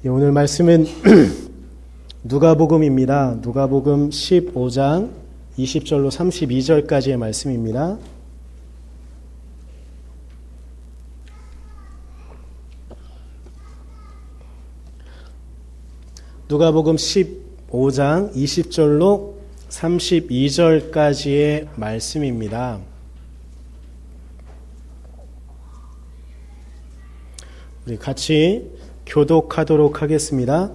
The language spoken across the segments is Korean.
오늘 말씀은 누가복음입니다. 누가복음 15장 20절로 32절까지의 말씀입니다. 누가복음 15장 20절로 32절까지의 말씀입니다. 우리 같이 교독하도록 하겠습니다.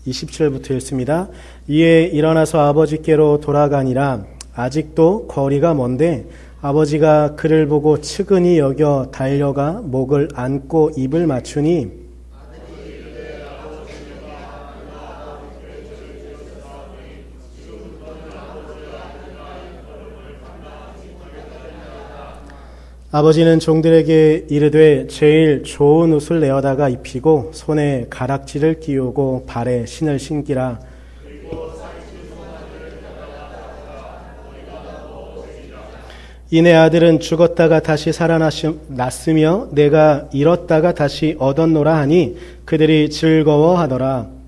20절부터 읽습니다. 이에 일어나서 아버지께로 돌아가니라. 아직도 거리가 먼데 아버지가 그를 보고 측은히 여겨 달려가 목을 안고 입을 맞추니 아버지는 종들에게 이르되 제일 좋은 옷을 내어다가 입히고 손에 가락지를 끼우고 발에 신을 신기라. 이내 아들은 죽었다가 다시 살아났으며 내가 잃었다가 다시 얻었노라 하니 그들이 즐거워하더라.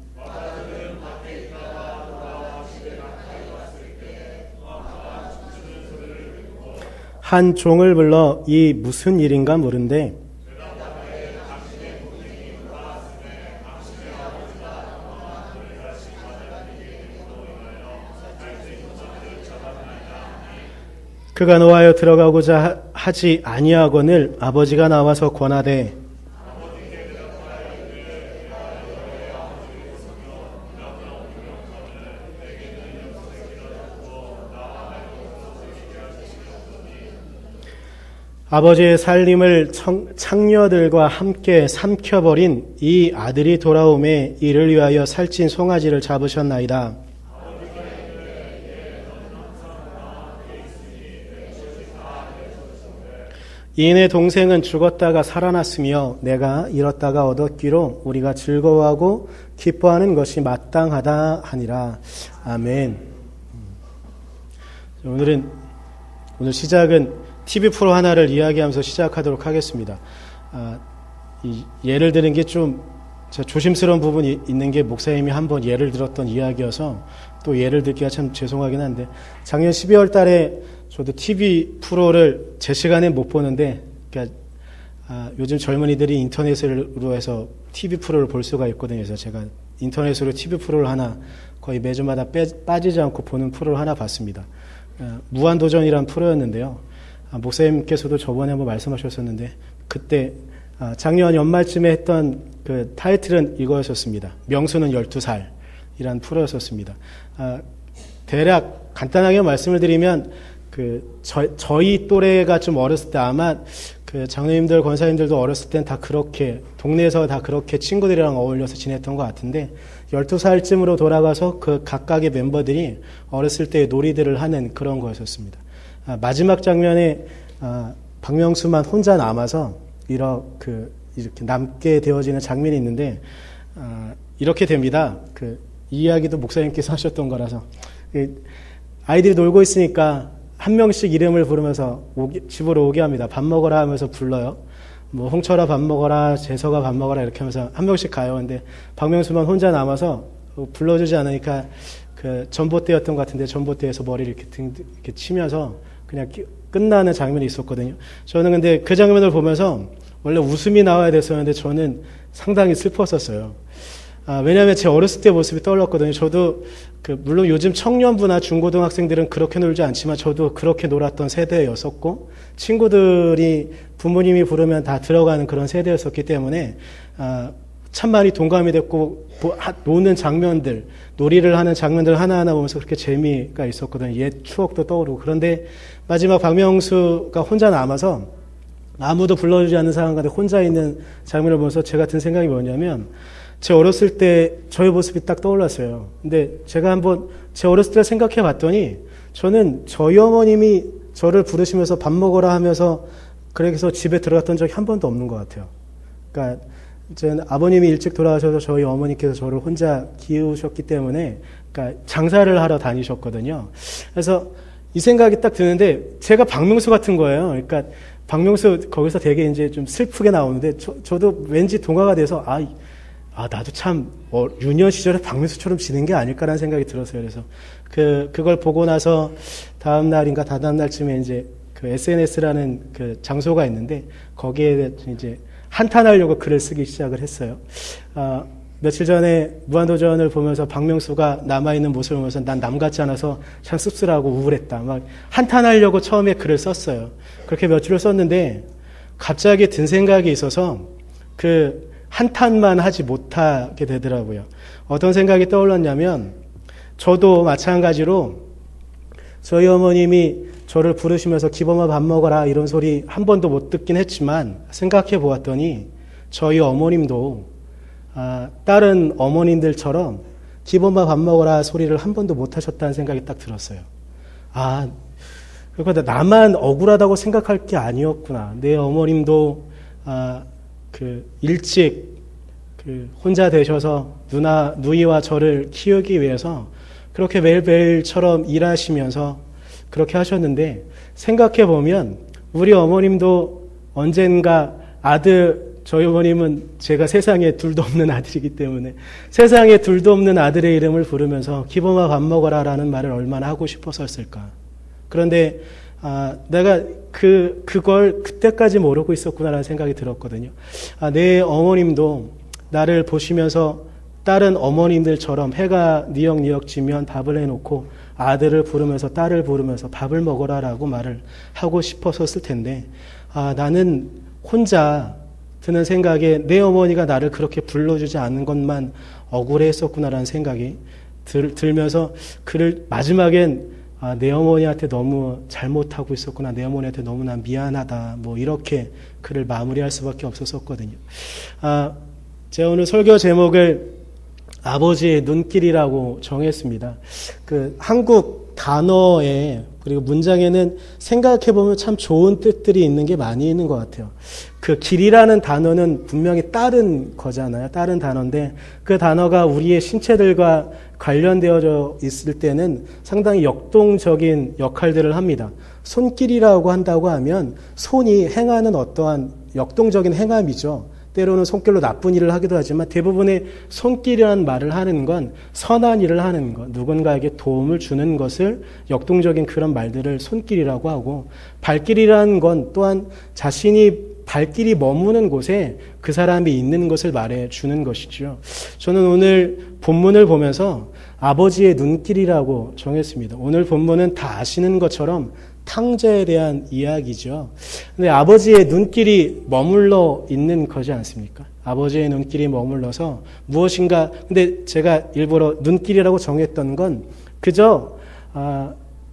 한 종을 불러 이 무슨 일인가 물은데 그가 노하여 들어가고자 하지 아니하거늘 아버지가 나와서 권하되 아버지의 살림을 창녀들과 함께 삼켜버린 이 아들이 돌아오매 이를 위하여 살찐 송아지를 잡으셨나이다. 이내 동생은 죽었다가 살아났으며 내가 잃었다가 얻었기로 우리가 즐거워하고 기뻐하는 것이 마땅하다 하니라. 아멘. 오늘 시작은 TV 프로 하나를 이야기하면서 시작하도록 하겠습니다. 예를 드는 게 좀 조심스러운 부분이 있는 게 목사님이 한번 예를 들었던 이야기여서 또 예를 들기가 참 죄송하긴 한데 작년 12월 달에 저도 TV 프로를 제 시간에 못 보는데 그러니까 요즘 젊은이들이 인터넷으로 해서 TV 프로를 볼 수가 있거든요. 그래서 제가 인터넷으로 TV 프로를 하나 거의 매주마다 빠지지 않고 보는 프로를 하나 봤습니다. 무한도전이라는 프로였는데요. 목사님께서도 저번에 한번 말씀하셨었는데 그때 작년 연말쯤에 했던 그 타이틀은 이거였었습니다. 명수는 12살이라는 프로였었습니다. 대략 간단하게 말씀을 드리면 저희 또래가 좀 어렸을 때 아마 그 장로님들, 권사님들도 어렸을 땐 다 그렇게 동네에서 다 그렇게 친구들이랑 어울려서 지냈던 것 같은데 12살쯤으로 돌아가서 그 각각의 멤버들이 어렸을 때의 놀이들을 하는 그런 거였었습니다. 마지막 장면에 박명수만 혼자 남아서 이렇게 남게 되어지는 장면이 있는데 이렇게 됩니다. 이 이야기도 목사님께서 하셨던 거라서 아이들이 놀고 있으니까 한 명씩 이름을 부르면서 집으로 오게 합니다. 밥 먹어라 하면서 불러요. 뭐 홍철아 밥 먹어라, 재석아 밥 먹어라 이렇게 하면서 한 명씩 가요. 근데 박명수만 혼자 남아서 불러주지 않으니까 그 전봇대였던 것 같은데 전봇대에서 머리를 이렇게 치면서 그냥 끝나는 장면이 있었거든요. 저는 근데 그 장면을 보면서 원래 웃음이 나와야 됐었는데 저는 상당히 슬펐었어요. 왜냐하면 제 어렸을 때 모습이 떠올랐거든요. 저도 물론 요즘 청년부나 중고등학생들은 그렇게 놀지 않지만 저도 그렇게 놀았던 세대였었고 친구들이 부모님이 부르면 다 들어가는 그런 세대였었기 때문에 참 많이 동감이 됐고 노는 장면들, 놀이를 하는 장면들 하나하나 보면서 그렇게 재미가 있었거든요. 옛 추억도 떠오르고. 그런데 마지막 박명수가 혼자 남아서 아무도 불러주지 않는 상황 가운데 혼자 있는 장면을 보면서 제가 든 생각이 뭐냐면 제 어렸을 때 저의 모습이 딱 떠올랐어요. 근데 제가 한번 제 어렸을 때 생각해 봤더니 저는 저희 어머님이 저를 부르시면서 밥 먹으라 하면서 그래서 집에 들어갔던 적이 한 번도 없는 것 같아요. 그러니까 저는 아버님이 일찍 돌아가셔서 저희 어머니께서 저를 혼자 키우셨기 때문에 그러니까 장사를 하러 다니셨거든요. 그래서 이 생각이 딱 드는데 제가 박명수 같은 거예요. 그러니까 박명수 거기서 되게 이제 좀 슬프게 나오는데 저도 왠지 동화가 돼서 나도 참 유년 시절에 박명수처럼 지낸 게 아닐까라는 생각이 들었어요. 그래서 그걸 보고 나서 다음 날인가 다다음 날쯤에 이제 그 SNS라는 그 장소가 있는데 거기에 이제 한탄하려고 글을 쓰기 시작을 했어요. 며칠 전에 무한도전을 보면서 박명수가 남아있는 모습을 보면서 난 남 같지 않아서 참 씁쓸하고 우울했다. 막 한탄하려고 처음에 글을 썼어요. 그렇게 며칠을 썼는데 갑자기 든 생각이 있어서 그 한탄만 하지 못하게 되더라고요. 어떤 생각이 떠올랐냐면 저도 마찬가지로 저희 어머님이 저를 부르시면서 기범아 밥 먹어라 이런 소리 한 번도 못 듣긴 했지만 생각해 보았더니 저희 어머님도 다른 어머님들처럼 기범아 밥 먹어라 소리를 한 번도 못 하셨다는 생각이 딱 들었어요. 그러니까 나만 억울하다고 생각할 게 아니었구나. 내 어머님도 일찍 혼자 되셔서 누이와 저를 키우기 위해서 그렇게 매일매일처럼 일하시면서 그렇게 하셨는데 생각해 보면 우리 어머님도 언젠가 저희 어머님은 제가 세상에 둘도 없는 아들이기 때문에 세상에 둘도 없는 아들의 이름을 부르면서 기범아 밥 먹어라 라는 말을 얼마나 하고 싶었을까. 그런데 내가 그걸 그때까지 모르고 있었구나라는 생각이 들었거든요. 내 어머님도 나를 보시면서 다른 어머님들처럼 해가 니역니역 지면 밥을 해놓고 아들을 부르면서 딸을 부르면서 밥을 먹어라라고 말을 하고 싶었을 텐데 나는 혼자 드는 생각에 내 어머니가 나를 그렇게 불러주지 않는 것만 억울했었구나라는 생각이 들면서 마지막엔 내 어머니한테 너무 잘못하고 있었구나. 내 어머니한테 너무나 미안하다. 이렇게 글을 마무리할 수밖에 없었거든요. 제가 오늘 설교 제목을 아버지의 눈길이라고 정했습니다. 한국 단어에 그리고 문장에는 생각해보면 참 좋은 뜻들이 있는 게 많이 있는 것 같아요. 길이라는 단어는 분명히 다른 거잖아요. 다른 단어인데 그 단어가 우리의 신체들과 관련되어져 있을 때는 상당히 역동적인 역할들을 합니다. 손길이라고 한다고 하면 손이 행하는 어떠한 역동적인 행함이죠. 때로는 손길로 나쁜 일을 하기도 하지만 대부분의 손길이라는 말을 하는 건 선한 일을 하는 것, 누군가에게 도움을 주는 것을 역동적인 그런 말들을 손길이라고 하고 발길이라는 건 또한 자신이 발길이 머무는 곳에 그 사람이 있는 것을 말해주는 것이죠. 저는 오늘 본문을 보면서 아버지의 눈길이라고 정했습니다. 오늘 본문은 다 아시는 것처럼 탕자에 대한 이야기죠. 근데 아버지의 눈길이 머물러 있는 거지 않습니까? 아버지의 눈길이 머물러서 무엇인가, 근데 제가 일부러 눈길이라고 정했던 건 그저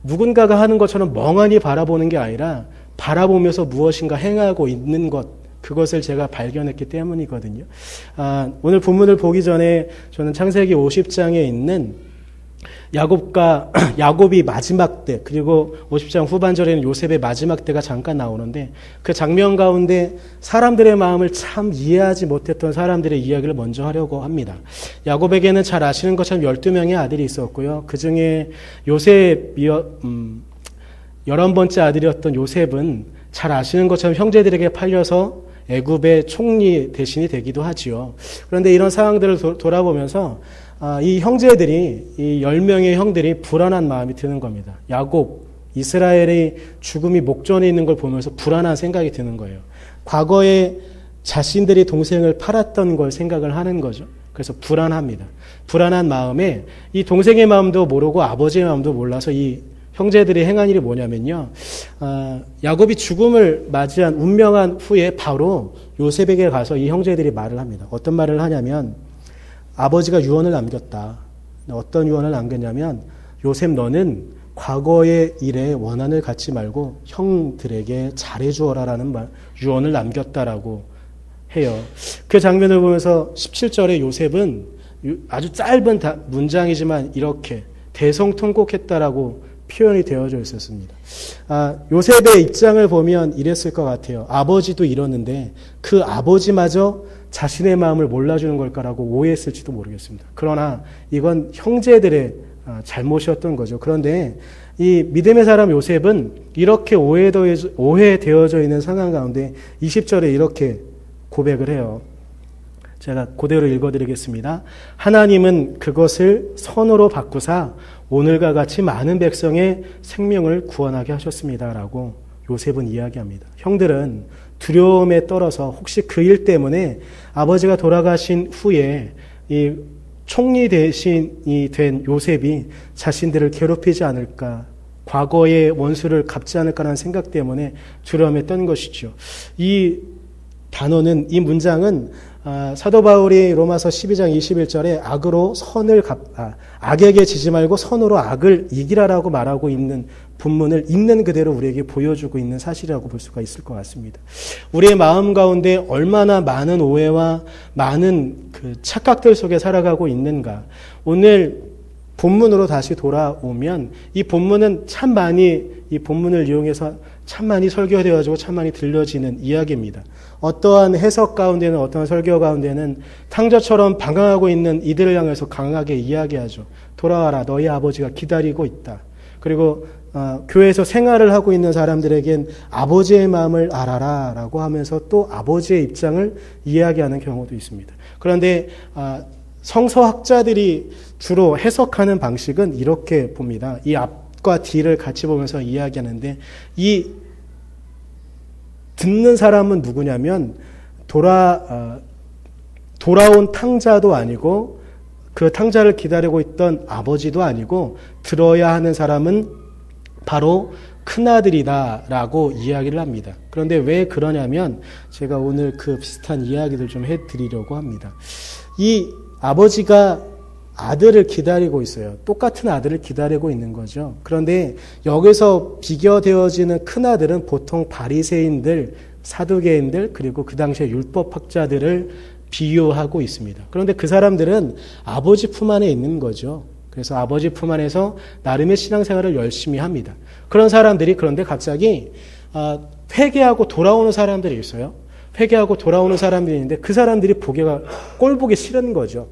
누군가가 하는 것처럼 멍하니 바라보는 게 아니라 바라보면서 무엇인가 행하고 있는 것, 그것을 제가 발견했기 때문이거든요. 오늘 본문을 보기 전에 저는 창세기 50장에 있는 야곱이 마지막 때, 그리고 50장 후반절에는 요셉의 마지막 때가 잠깐 나오는데 그 장면 가운데 사람들의 마음을 참 이해하지 못했던 사람들의 이야기를 먼저 하려고 합니다. 야곱에게는 잘 아시는 것처럼 12명의 아들이 있었고요. 그 중에 요셉이 11번째 아들이었던 요셉은 잘 아시는 것처럼 형제들에게 팔려서 애굽의 총리 대신이 되기도 하지요. 그런데 이런 상황들을 돌아보면서 이 형제들이, 이 10명의 형들이 불안한 마음이 드는 겁니다. 야곱, 이스라엘의 죽음이 목전에 있는 걸 보면서 불안한 생각이 드는 거예요. 과거에 자신들이 동생을 팔았던 걸 생각을 하는 거죠. 그래서 불안합니다. 불안한 마음에 이 동생의 마음도 모르고 아버지의 마음도 몰라서 이 형제들이 행한 일이 뭐냐면요. 야곱이 죽음을 맞이한 운명한 후에 바로 요셉에게 가서 이 형제들이 말을 합니다. 어떤 말을 하냐면 아버지가 유언을 남겼다. 어떤 유언을 남겼냐면 요셉 너는 과거의 일에 원한을 갖지 말고 형들에게 잘해주어라라는 유언을 남겼다라고 해요. 그 장면을 보면서 17절에 요셉은 아주 짧은 문장이지만 이렇게 대성통곡했다라고 표현이 되어져 있었습니다. 요셉의 입장을 보면 이랬을 것 같아요. 아버지도 이러는데 그 아버지마저 자신의 마음을 몰라주는 걸까라고 오해했을지도 모르겠습니다. 그러나 이건 형제들의 잘못이었던 거죠. 그런데 이 믿음의 사람 요셉은 이렇게 오해되어져 있는 상황 가운데 20절에 이렇게 고백을 해요. 제가 그대로 읽어드리겠습니다. 하나님은 그것을 선으로 바꾸사 오늘과 같이 많은 백성의 생명을 구원하게 하셨습니다. 라고 요셉은 이야기합니다. 형들은 두려움에 떨어서 혹시 그 일 때문에 아버지가 돌아가신 후에 이 총리 대신이 된 요셉이 자신들을 괴롭히지 않을까, 과거의 원수를 갚지 않을까라는 생각 때문에 두려움에 떤 것이죠. 이 단어는, 이 문장은 사도 바울이 로마서 12장 21절에 악에게 지지 말고 선으로 악을 이기라라고 말하고 있는 본문을 있는 그대로 우리에게 보여주고 있는 사실이라고 볼 수가 있을 것 같습니다. 우리의 마음 가운데 얼마나 많은 오해와 많은 그 착각들 속에 살아가고 있는가. 오늘 본문으로 다시 돌아오면 이 본문은 참 많이, 이 본문을 이용해서 참 많이 설교되어지고 참 많이 들려지는 이야기입니다. 어떠한 해석 가운데는, 어떠한 설교 가운데는 탕자처럼 방황하고 있는 이들을 향해서 강하게 이야기하죠. 돌아와라, 너희 아버지가 기다리고 있다. 그리고 교회에서 생활을 하고 있는 사람들에겐 아버지의 마음을 알아라 라고 하면서 또 아버지의 입장을 이야기하는 경우도 있습니다. 그런데 성서학자들이 주로 해석하는 방식은 이렇게 봅니다. 이 앞과 뒤를 같이 보면서 이야기하는데, 이 듣는 사람은 누구냐면 돌아온 탕자도 아니고 그 탕자를 기다리고 있던 아버지도 아니고 들어야 하는 사람은 바로 큰아들이다라고 이야기를 합니다. 그런데 왜 그러냐면 제가 오늘 그 비슷한 이야기를 좀 해드리려고 합니다. 이 아버지가 아들을 기다리고 있어요. 똑같은 아들을 기다리고 있는 거죠. 그런데 여기서 비교되어지는 큰아들은 보통 바리새인들, 사두개인들, 그리고 그 당시에 율법학자들을 비유하고 있습니다. 그런데 그 사람들은 아버지 품 안에 있는 거죠. 그래서 아버지 품 안에서 나름의 신앙생활을 열심히 합니다. 그런 사람들이 그런데 갑자기 회개하고 돌아오는 사람들이 있어요. 회개하고 돌아오는 사람들이 있는데 그 사람들이 꼴 보기 싫은 거죠.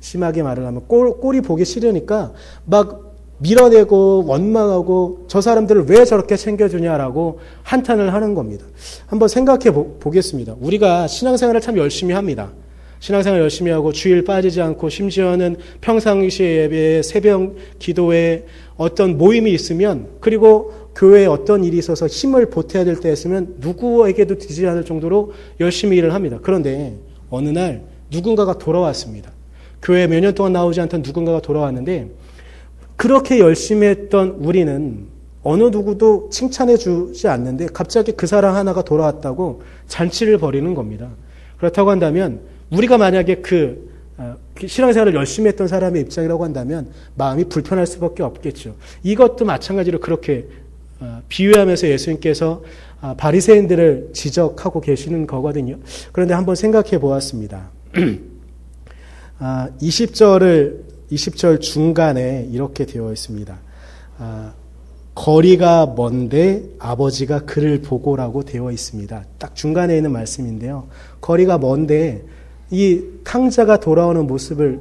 심하게 말을 하면 꼴이 보기 싫으니까 막 밀어내고 원망하고 저 사람들을 왜 저렇게 챙겨주냐라고 한탄을 하는 겁니다. 한번 생각해 보겠습니다. 우리가 신앙생활을 참 열심히 합니다. 신앙생활 열심히 하고 주일 빠지지 않고 심지어는 평상시에 예배에 새벽 기도에 어떤 모임이 있으면, 그리고 교회에 어떤 일이 있어서 힘을 보태야 될 때 있으면 누구에게도 뒤지지 않을 정도로 열심히 일을 합니다. 그런데 어느 날 누군가가 돌아왔습니다. 교회에 몇 년 동안 나오지 않던 누군가가 돌아왔는데 그렇게 열심히 했던 우리는 어느 누구도 칭찬해 주지 않는데 갑자기 그 사람 하나가 돌아왔다고 잔치를 벌이는 겁니다. 그렇다고 한다면 우리가 만약에 신앙생활을 열심히 했던 사람의 입장이라고 한다면 마음이 불편할 수밖에 없겠죠. 이것도 마찬가지로 그렇게 비유하면서 예수님께서 바리새인들을 지적하고 계시는 거거든요. 그런데 한번 생각해 보았습니다. 20절 중간에 이렇게 되어 있습니다. 거리가 먼데 아버지가 그를 보고라고 되어 있습니다. 딱 중간에 있는 말씀인데요. 거리가 먼데 이 탕자가 돌아오는 모습을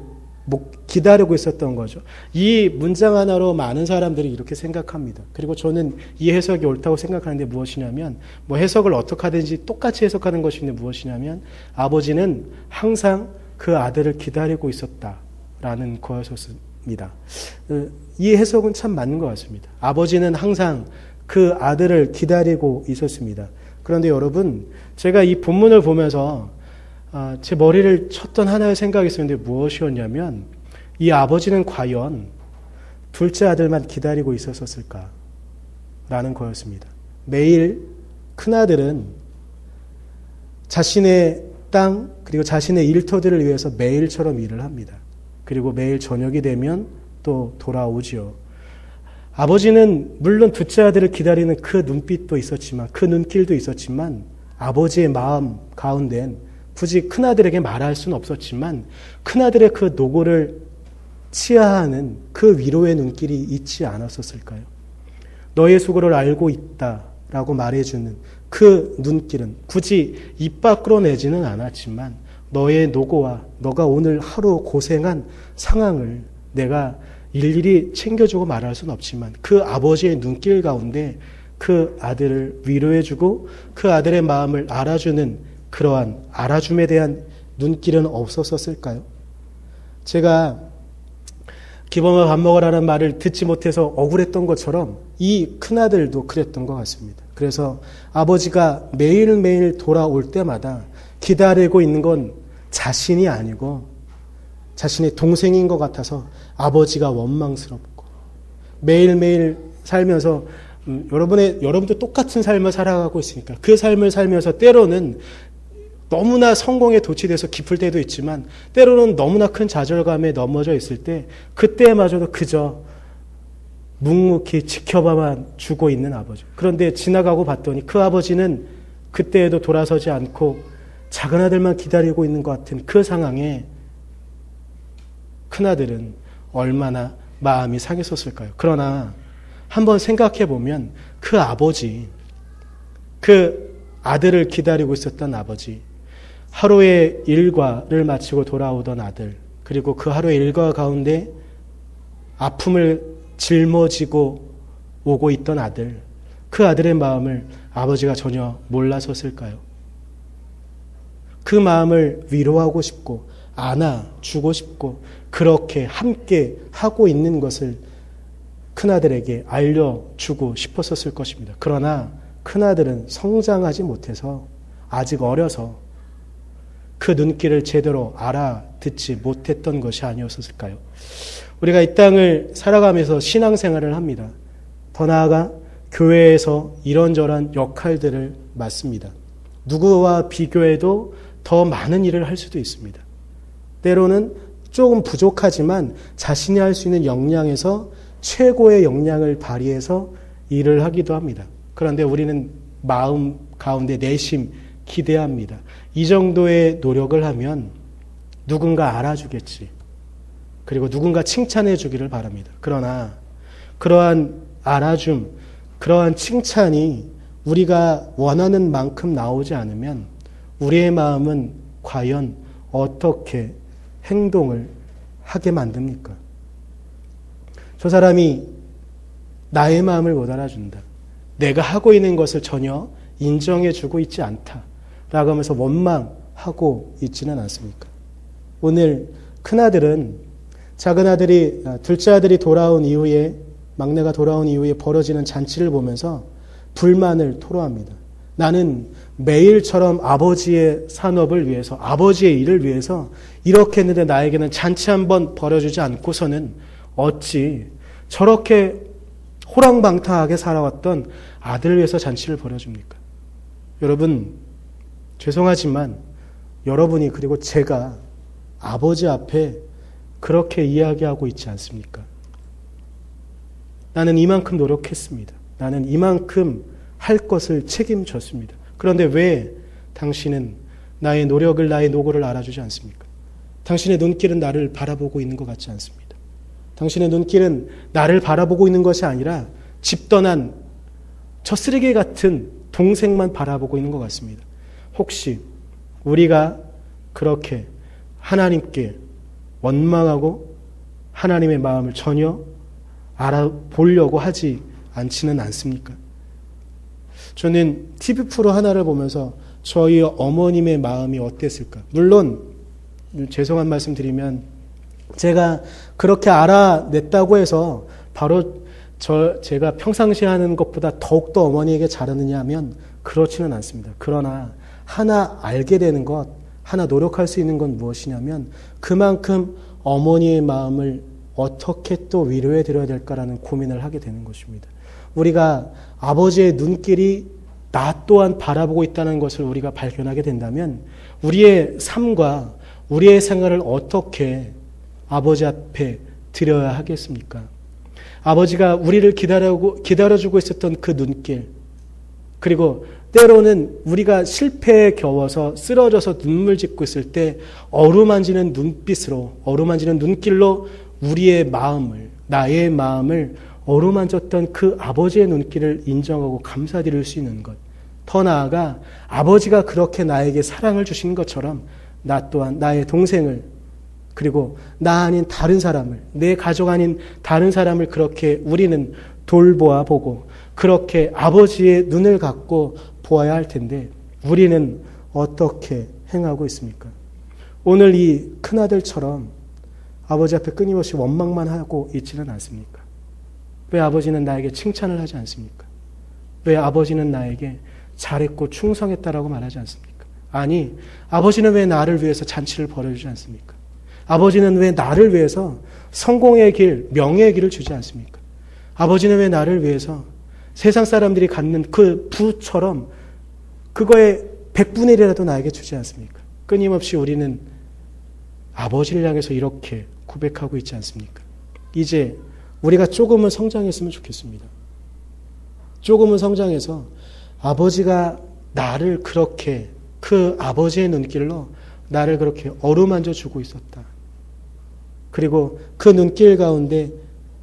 기다리고 있었던 거죠. 이 문장 하나로 많은 사람들이 이렇게 생각합니다. 그리고 저는 이 해석이 옳다고 생각하는데 무엇이냐면, 해석을 어떻게 하든지 똑같이 해석하는 것인데 무엇이냐면, 아버지는 항상 그 아들을 기다리고 있었다라는 거였습니다. 이 해석은 참 맞는 것 같습니다. 아버지는 항상 그 아들을 기다리고 있었습니다. 그런데 여러분, 제가 이 본문을 보면서 제 머리를 쳤던 하나의 생각이 있었는데 무엇이었냐면, 이 아버지는 과연 둘째 아들만 기다리고 있었을까? 라는 거였습니다. 매일 큰아들은 자신의 땅 그리고 자신의 일터들을 위해서 매일처럼 일을 합니다. 그리고 매일 저녁이 되면 또 돌아오지요. 아버지는 물론 둘째 아들을 기다리는 그 눈빛도 있었지만, 그 눈길도 있었지만, 아버지의 마음 가운데는 굳이 큰아들에게 말할 수는 없었지만 큰아들의 그 노고를 치하하는 그 위로의 눈길이 있지 않았었을까요? 너의 수고를 알고 있다라고 말해주는 그 눈길은 굳이 입 밖으로 내지는 않았지만 너의 노고와 너가 오늘 하루 고생한 상황을 내가 일일이 챙겨주고 말할 수는 없지만 그 아버지의 눈길 가운데 그 아들을 위로해주고 그 아들의 마음을 알아주는 그러한 알아줌에 대한 눈길은 없었을까요? 제가 기범아 밥 먹으라는 말을 듣지 못해서 억울했던 것처럼 이 큰아들도 그랬던 것 같습니다. 그래서 아버지가 매일매일 돌아올 때마다 기다리고 있는 건 자신이 아니고 자신의 동생인 것 같아서 아버지가 원망스럽고 매일매일 살면서 여러분도 똑같은 삶을 살아가고 있으니까 그 삶을 살면서 때로는 너무나 성공에 도취돼서 기쁠 때도 있지만 때로는 너무나 큰 좌절감에 넘어져 있을 때 그때마저도 그저 묵묵히 지켜봐만 주고 있는 아버지. 그런데 지나가고 봤더니 그 아버지는 그때에도 돌아서지 않고 작은 아들만 기다리고 있는 것 같은 그 상황에 큰아들은 얼마나 마음이 상했었을까요? 그러나 한번 생각해 보면 그 아버지, 그 아들을 기다리고 있었던 아버지, 하루의 일과를 마치고 돌아오던 아들, 그리고 그 하루의 일과 가운데 아픔을 짊어지고 오고 있던 아들, 그 아들의 마음을 아버지가 전혀 몰랐었을까요? 그 마음을 위로하고 싶고 안아주고 싶고 그렇게 함께 하고 있는 것을 큰아들에게 알려주고 싶었었을 것입니다. 그러나 큰아들은 성장하지 못해서 아직 어려서 그 눈길을 제대로 알아듣지 못했던 것이 아니었을까요? 우리가 이 땅을 살아가면서 신앙생활을 합니다. 더 나아가 교회에서 이런저런 역할들을 맡습니다. 누구와 비교해도 더 많은 일을 할 수도 있습니다. 때로는 조금 부족하지만 자신이 할 수 있는 역량에서 최고의 역량을 발휘해서 일을 하기도 합니다. 그런데 우리는 마음 가운데 내심 기대합니다. 이 정도의 노력을 하면 누군가 알아주겠지. 그리고 누군가 칭찬해 주기를 바랍니다. 그러나 그러한 알아줌, 그러한 칭찬이 우리가 원하는 만큼 나오지 않으면 우리의 마음은 과연 어떻게 행동을 하게 만듭니까? 저 사람이 나의 마음을 못 알아준다. 내가 하고 있는 것을 전혀 인정해주고 있지 않다. 라고 하면서 원망하고 있지는 않습니까? 오늘 큰아들은 작은 아들이, 둘째 아들이 돌아온 이후에, 막내가 돌아온 이후에 벌어지는 잔치를 보면서 불만을 토로합니다. 나는 매일처럼 아버지의 산업을 위해서, 아버지의 일을 위해서 이렇게 했는데 나에게는 잔치 한번 벌어주지 않고서는 어찌 저렇게 호랑방탕하게 살아왔던 아들을 위해서 잔치를 벌여줍니까? 여러분, 죄송하지만 여러분이 그리고 제가 아버지 앞에 그렇게 이야기하고 있지 않습니까? 나는 이만큼 노력했습니다. 나는 이만큼 할 것을 책임졌습니다. 그런데 왜 당신은 나의 노력을, 나의 노고를 알아주지 않습니까? 당신의 눈길은 나를 바라보고 있는 것 같지 않습니다. 당신의 눈길은 나를 바라보고 있는 것이 아니라 집 떠난 저 쓰레기 같은 동생만 바라보고 있는 것 같습니다. 혹시 우리가 그렇게 하나님께 원망하고 하나님의 마음을 전혀 알아보려고 하지 않지는 않습니까? 저는 TV 프로 하나를 보면서 저희 어머님의 마음이 어땠을까? 물론 죄송한 말씀 드리면 제가 그렇게 알아냈다고 해서 바로 제가 평상시에 하는 것보다 더욱더 어머니에게 잘하느냐 하면 그렇지는 않습니다. 그러나 하나 알게 되는 것, 하나 노력할 수 있는 건 무엇이냐면 그만큼 어머니의 마음을 어떻게 또 위로해 드려야 될까라는 고민을 하게 되는 것입니다. 우리가 아버지의 눈길이 나 또한 바라보고 있다는 것을 우리가 발견하게 된다면 우리의 삶과 우리의 생활을 어떻게 아버지 앞에 드려야 하겠습니까? 아버지가 우리를 기다려주고 있었던 그 눈길, 그리고 때로는 우리가 실패에 겨워서 쓰러져서 눈물 짓고 있을 때 어루만지는 눈빛으로, 어루만지는 눈길로 우리의 마음을, 나의 마음을 어루만졌던 그 아버지의 눈길을 인정하고 감사드릴 수 있는 것. 더 나아가 아버지가 그렇게 나에게 사랑을 주신 것처럼 나 또한 나의 동생을, 그리고 나 아닌 다른 사람을, 내 가족 아닌 다른 사람을 그렇게 우리는 돌보아 보고 그렇게 아버지의 눈을 갖고 보아야 할 텐데 우리는 어떻게 행하고 있습니까? 오늘 이 큰아들처럼 아버지 앞에 끊임없이 원망만 하고 있지는 않습니까? 왜 아버지는 나에게 칭찬을 하지 않습니까? 왜 아버지는 나에게 잘했고 충성했다라고 말하지 않습니까? 아니, 아버지는 왜 나를 위해서 잔치를 벌여주지 않습니까? 아버지는 왜 나를 위해서 성공의 길, 명예의 길을 주지 않습니까? 아버지는 왜 나를 위해서 세상 사람들이 갖는 그 부처럼 그거의 100분의 1이라도 나에게 주지 않습니까? 끊임없이 우리는 아버지를 향해서 이렇게 고백하고 있지 않습니까? 이제 우리가 조금은 성장했으면 좋겠습니다. 조금은 성장해서 아버지가 나를 그렇게 그 아버지의 눈길로 나를 그렇게 어루만져 주고 있었다. 그리고 그 눈길 가운데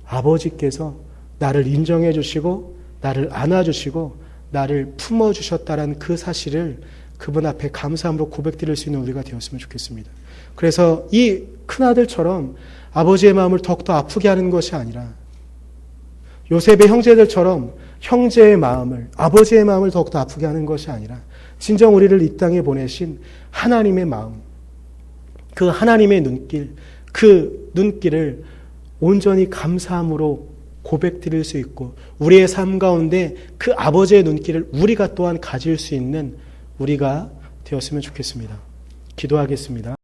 아버지께서 나를 인정해 주시고 나를 안아주시고 나를 품어주셨다라는 그 사실을 그분 앞에 감사함으로 고백드릴 수 있는 우리가 되었으면 좋겠습니다. 그래서 이 큰아들처럼 아버지의 마음을 더욱더 아프게 하는 것이 아니라 요셉의 형제들처럼 형제의 마음을, 아버지의 마음을 더욱더 아프게 하는 것이 아니라 진정 우리를 이 땅에 보내신 하나님의 마음, 그 하나님의 눈길, 그 눈길을 온전히 감사함으로 고백드릴 수 있고 우리의 삶 가운데 그 아버지의 눈길을 우리가 또한 가질 수 있는 우리가 되었으면 좋겠습니다. 기도하겠습니다.